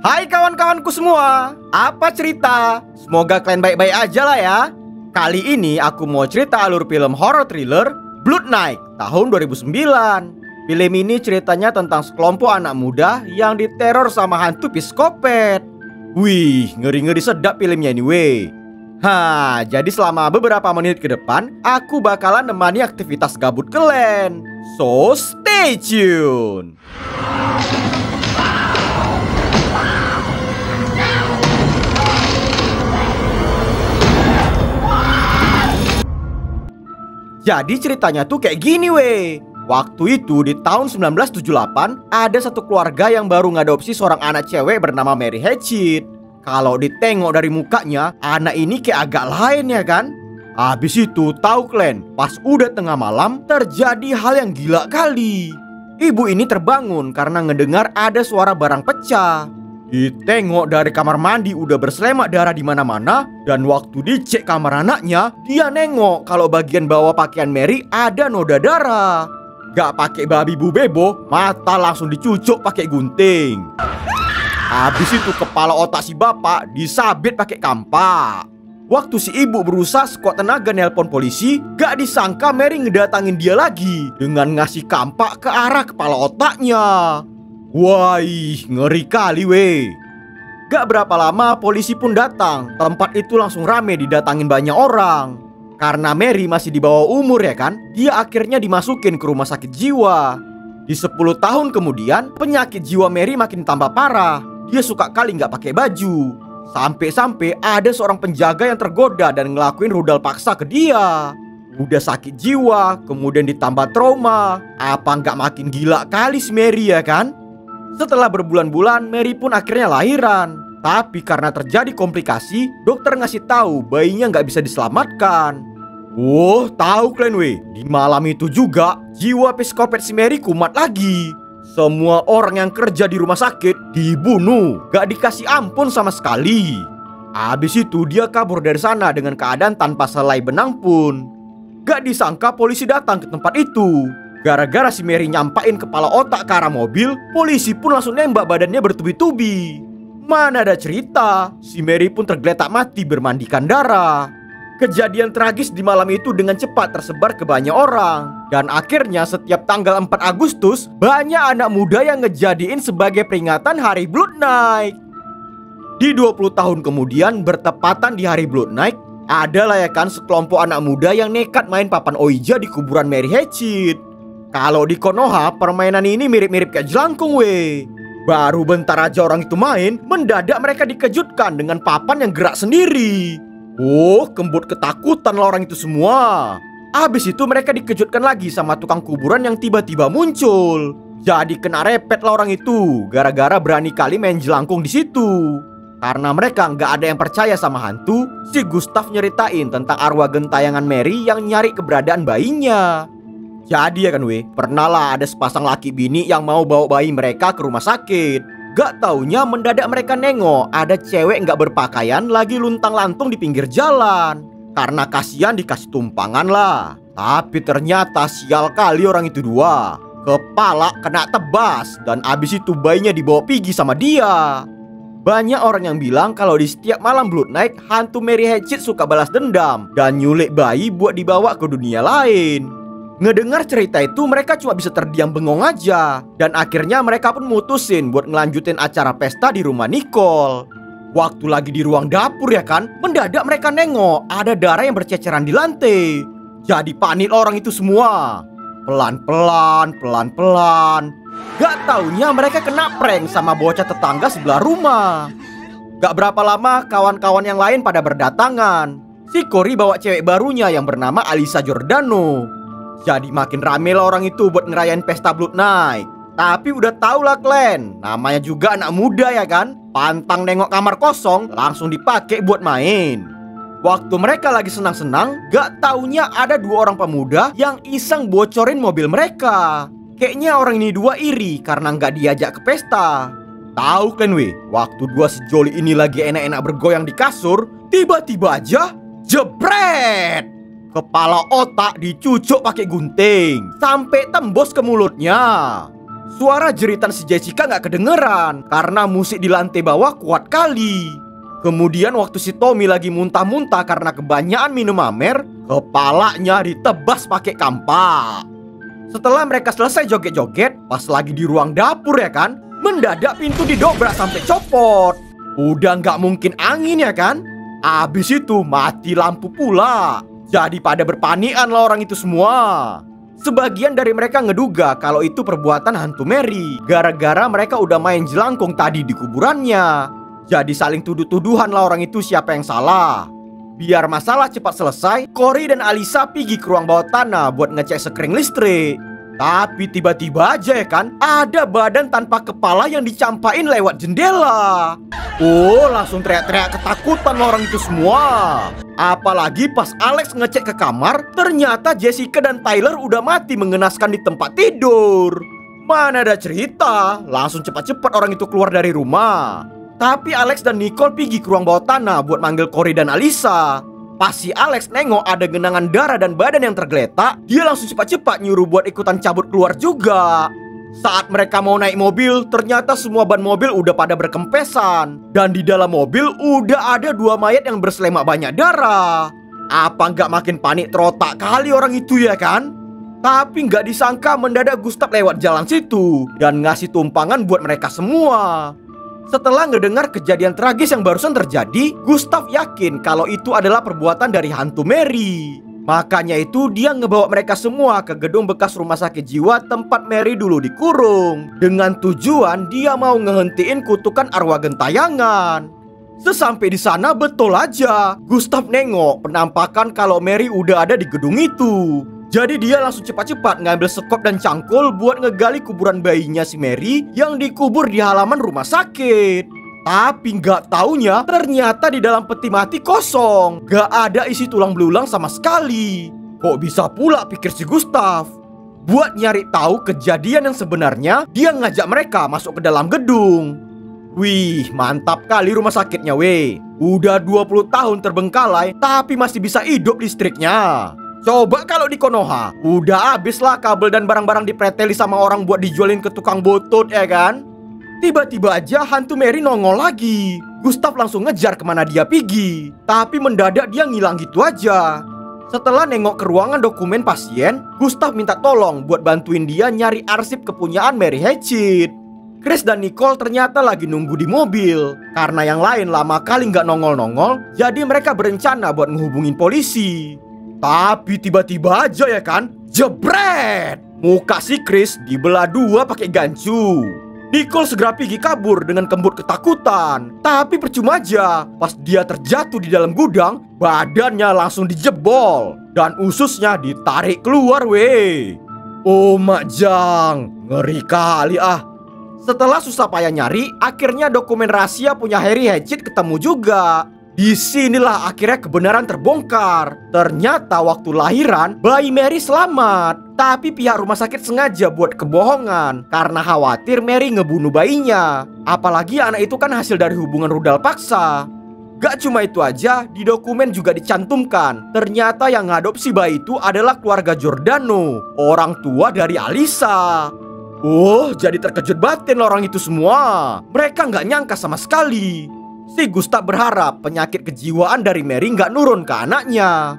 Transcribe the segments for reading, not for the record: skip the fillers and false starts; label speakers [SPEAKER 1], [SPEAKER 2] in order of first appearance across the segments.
[SPEAKER 1] Hai kawan-kawanku semua, apa cerita? Semoga kalian baik-baik aja lah ya. Kali ini aku mau cerita alur film horror thriller Blood Night tahun 2009. Film ini ceritanya tentang sekelompok anak muda yang diteror sama hantu psikopat. Wih, ngeri-ngeri sedap filmnya ini weh. Jadi selama beberapa menit ke depan aku bakalan nemani aktivitas gabut kalian. So stay tune. Jadi ceritanya tuh kayak gini weh. Waktu itu di tahun 1978 ada satu keluarga yang baru ngadopsi seorang anak cewek bernama Mary Hatchet. Kalau ditengok dari mukanya, anak ini kayak agak lain ya kan. Habis itu tahu kalian, pas udah tengah malam terjadi hal yang gila kali. Ibu ini terbangun karena ngedengar ada suara barang pecah. Ditengok dari kamar mandi udah berselemak darah di mana-mana, dan waktu dicek kamar anaknya, dia nengok kalau bagian bawah pakaian Mary ada noda darah. Gak pakai babi bu bebo, mata langsung dicucuk pakai gunting. Habis itu kepala otak si bapak disabit pakai kampak. Waktu si ibu berusaha sekuat tenaga nelpon polisi, gak disangka Mary ngedatangin dia lagi dengan ngasih kampak ke arah kepala otaknya. Wah, ngeri kali weh. Gak berapa lama polisi pun datang. Tempat itu langsung rame didatangin banyak orang. Karena Mary masih di bawah umur ya kan, dia akhirnya dimasukin ke rumah sakit jiwa. Di 10 tahun kemudian, penyakit jiwa Mary makin tambah parah. Dia suka kali gak pakai baju. Sampai-sampai ada seorang penjaga yang tergoda dan ngelakuin rudal paksa ke dia. Udah sakit jiwa, kemudian ditambah trauma. Apa gak makin gila kali si Mary ya kan? Setelah berbulan-bulan, Mary pun akhirnya lahiran. Tapi karena terjadi komplikasi, dokter ngasih tahu bayinya nggak bisa diselamatkan. Tahu kalian weh, di malam itu juga jiwa psikopat si Mary kumat lagi. Semua orang yang kerja di rumah sakit dibunuh, gak dikasih ampun sama sekali. Habis itu dia kabur dari sana dengan keadaan tanpa selai benang pun. Gak disangka polisi datang ke tempat itu. Gara-gara si Mary nyampain kepala otak ke arah mobil, polisi pun langsung nembak badannya bertubi-tubi. Mana ada cerita, si Mary pun tergeletak mati bermandikan darah. Kejadian tragis di malam itu dengan cepat tersebar ke banyak orang. Dan akhirnya setiap tanggal 4 Agustus, banyak anak muda yang ngejadiin sebagai peringatan Hari Blood Night. Di 20 tahun kemudian, bertepatan di Hari Blood Night, ada layakan sekelompok anak muda yang nekat main papan Ouija di kuburan Mary Hatchet. Kalau di Konoha, permainan ini mirip-mirip kayak jelangkung weh. Baru bentar aja orang itu main, mendadak mereka dikejutkan dengan papan yang gerak sendiri. Kembut ketakutan lah orang itu semua. Habis itu mereka dikejutkan lagi sama tukang kuburan yang tiba-tiba muncul. Jadi kena repet lah orang itu, gara-gara berani kali main jelangkung di situ. Karena mereka nggak ada yang percaya sama hantu, si Gustav nyeritain tentang arwah gentayangan Mary yang nyari keberadaan bayinya. Jadi ya kan weh, pernah lah ada sepasang laki bini yang mau bawa bayi mereka ke rumah sakit. Gak taunya mendadak mereka nengok ada cewek gak berpakaian lagi luntang-lantung di pinggir jalan. Karena kasihan dikasih tumpangan lah. Tapi ternyata sial kali orang itu dua. Kepala kena tebas dan abis itu bayinya dibawa pergi sama dia. Banyak orang yang bilang kalau di setiap malam Blood Night, hantu Mary Hatchet suka balas dendam dan nyulik bayi buat dibawa ke dunia lain. Ngedengar cerita itu mereka cuma bisa terdiam bengong aja. Dan akhirnya mereka pun mutusin buat ngelanjutin acara pesta di rumah Nicole. Waktu lagi di ruang dapur ya kan, mendadak mereka nengok ada darah yang berceceran di lantai. Jadi panik orang itu semua. Pelan-pelan. Gak taunya mereka kena prank sama bocah tetangga sebelah rumah. Gak berapa lama kawan-kawan yang lain pada berdatangan. Si Cory bawa cewek barunya yang bernama Alyssa Giordano. Jadi makin rame lah orang itu buat ngerayain pesta Blood Night. Tapi udah tau lah kalian, namanya juga anak muda ya kan. Pantang nengok kamar kosong, langsung dipakai buat main. Waktu mereka lagi senang-senang, gak taunya ada 2 orang pemuda yang iseng bocorin mobil mereka. Kayaknya orang ini dua iri karena gak diajak ke pesta. Tahu kan weh, waktu 2 sejoli ini lagi enak-enak bergoyang di kasur, tiba-tiba aja jebret. Kepala otak dicucuk pakai gunting sampai tembus ke mulutnya. Suara jeritan si Jessica nggak kedengeran karena musik di lantai bawah kuat kali. Kemudian waktu si Tommy lagi muntah-muntah karena kebanyakan minum Amer, kepalanya ditebas pakai kampak. Setelah mereka selesai joget-joget, pas lagi di ruang dapur ya kan, mendadak pintu didobrak sampai copot. Udah nggak mungkin angin ya kan? Abis itu mati lampu pula. Jadi pada berpanikan lah orang itu semua. Sebagian dari mereka ngeduga kalau itu perbuatan hantu Mary, gara-gara mereka udah main jelangkung tadi di kuburannya. Jadi saling tuduh-tuduhan lah orang itu siapa yang salah. Biar masalah cepat selesai, Cory dan Alisa pergi ke ruang bawah tanah buat ngecek sekring listrik. Tapi tiba-tiba aja ya kan, ada badan tanpa kepala yang dicampain lewat jendela. Oh, langsung teriak-teriak ketakutan orang itu semua. Apalagi pas Alex ngecek ke kamar, ternyata Jessica dan Tyler udah mati mengenaskan di tempat tidur. Mana ada cerita, langsung cepat-cepat orang itu keluar dari rumah. Tapi Alex dan Nicole pergi ke ruang bawah tanah buat manggil Cory dan Alisa. Pas si Alex nengok ada genangan darah dan badan yang tergeletak, dia langsung cepat-cepat nyuruh buat ikutan cabut keluar juga. Saat mereka mau naik mobil, ternyata semua ban mobil udah pada berkempesan. Dan di dalam mobil udah ada 2 mayat yang berselemak banyak darah. Apa nggak makin panik terotak kali orang itu ya kan? Tapi nggak disangka mendadak Gustav lewat jalan situ dan ngasih tumpangan buat mereka semua. Setelah ngedengar kejadian tragis yang barusan terjadi, Gustav yakin kalau itu adalah perbuatan dari hantu Mary. Makanya itu dia ngebawa mereka semua ke gedung bekas rumah sakit jiwa tempat Mary dulu dikurung. Dengan tujuan dia mau ngehentiin kutukan arwah gentayangan. Sesampai di sana betul aja, Gustav nengok penampakan kalau Mary udah ada di gedung itu. Jadi dia langsung cepat-cepat ngambil sekop dan cangkul buat ngegali kuburan bayinya si Mary yang dikubur di halaman rumah sakit. Tapi nggak taunya ternyata di dalam peti mati kosong. Gak ada isi tulang belulang sama sekali. Kok bisa pula pikir si Gustav. Buat nyari tahu kejadian yang sebenarnya, dia ngajak mereka masuk ke dalam gedung. Wih, mantap kali rumah sakitnya weh. Udah 20 tahun terbengkalai tapi masih bisa hidup listriknya. Coba kalau di Konoha, udah habis lah kabel dan barang-barang dipreteli sama orang buat dijualin ke tukang butut ya kan? Tiba-tiba aja hantu Mary nongol lagi. Gustav langsung ngejar kemana dia pergi. Tapi mendadak dia ngilang gitu aja. Setelah nengok ke ruangan dokumen pasien, Gustav minta tolong buat bantuin dia nyari arsip kepunyaan Mary Hatchet. Chris dan Nicole ternyata lagi nunggu di mobil. Karena yang lain lama kali nggak nongol-nongol, jadi mereka berencana buat ngehubungin polisi. Tapi tiba-tiba aja ya kan, jebret! Muka si Chris dibelah 2 pakai gancu. Nicole segera pergi kabur dengan kembut ketakutan. Tapi percuma aja, pas dia terjatuh di dalam gudang, badannya langsung dijebol dan ususnya ditarik keluar weh. Oh Mak Jang, ngeri kali ah. Setelah susah payah nyari, akhirnya dokumen rahasia punya Harry Hatchet ketemu juga. Disinilah akhirnya kebenaran terbongkar. Ternyata waktu lahiran bayi Mary selamat, tapi pihak rumah sakit sengaja buat kebohongan karena khawatir Mary ngebunuh bayinya. Apalagi anak itu kan hasil dari hubungan rudal paksa. Gak cuma itu aja, di dokumen juga dicantumkan ternyata yang ngadopsi bayi itu adalah keluarga Giordano, orang tua dari Alisa. Oh, jadi terkejut batin orang itu semua. Mereka nggak nyangka sama sekali. Si Gustav berharap penyakit kejiwaan dari Mary nggak nurun ke anaknya.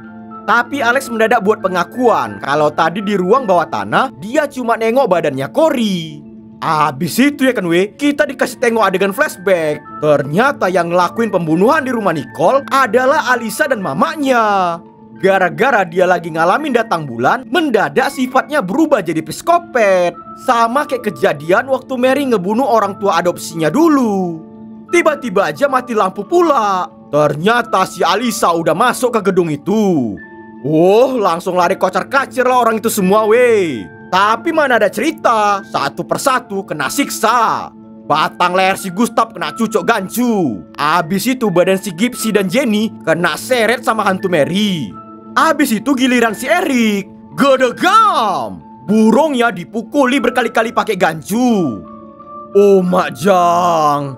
[SPEAKER 1] Tapi Alex mendadak buat pengakuan kalau tadi di ruang bawah tanah dia cuma nengok badannya Cory. Abis itu ya kan weh, kita dikasih tengok adegan flashback. Ternyata yang ngelakuin pembunuhan di rumah Nicole adalah Alisa dan mamanya. Gara-gara dia lagi ngalamin datang bulan, mendadak sifatnya berubah jadi psikopat. Sama kayak kejadian waktu Mary ngebunuh orang tua adopsinya dulu. Tiba-tiba aja mati lampu pula. Ternyata si Alisa udah masuk ke gedung itu. Oh, langsung lari kocar-kacir lah orang itu semua weh. Tapi mana ada cerita, satu persatu kena siksa. Batang leher si Gustav kena cucuk gancu. Abis itu badan si Gypsy dan Jenny kena seret sama hantu Mary. Abis itu giliran si Eric. Gedegam, burungnya dipukuli berkali-kali pakai gancu. Oh Mak Jang,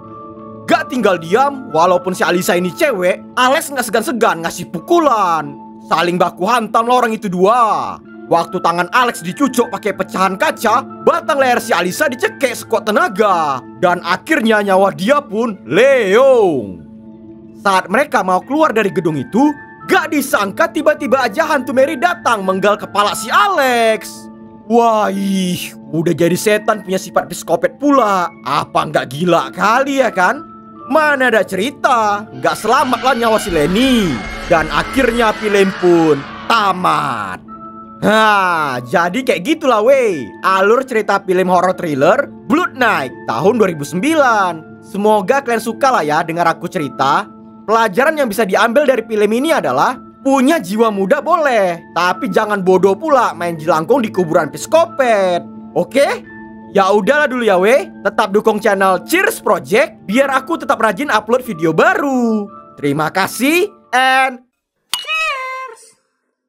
[SPEAKER 1] gak tinggal diam, walaupun si Alisa ini cewek, Alex gak segan-segan ngasih pukulan. Saling baku hantam lah orang itu dua. Waktu tangan Alex dicucuk pakai pecahan kaca, batang leher si Alisa dicekek sekuat tenaga. Dan akhirnya nyawa dia pun leong. Saat mereka mau keluar dari gedung itu, gak disangka tiba-tiba aja hantu Mary datang menggal kepala si Alex. Wah, udah jadi setan punya sifat psikopat pula. Apa nggak gila kali ya kan? Mana ada cerita, nggak selamatlah nyawa si Lenny. Dan akhirnya film pun tamat. Nah, jadi kayak gitulah weh alur cerita film horror thriller Blood Night tahun 2009. Semoga kalian suka lah ya dengar aku cerita. Pelajaran yang bisa diambil dari film ini adalah punya jiwa muda boleh, tapi jangan bodoh pula main jelangkung di kuburan psikopat. Oke? Ya udahlah dulu ya weh. Tetap dukung channel Cheers Project biar aku tetap rajin upload video baru. Terima kasih and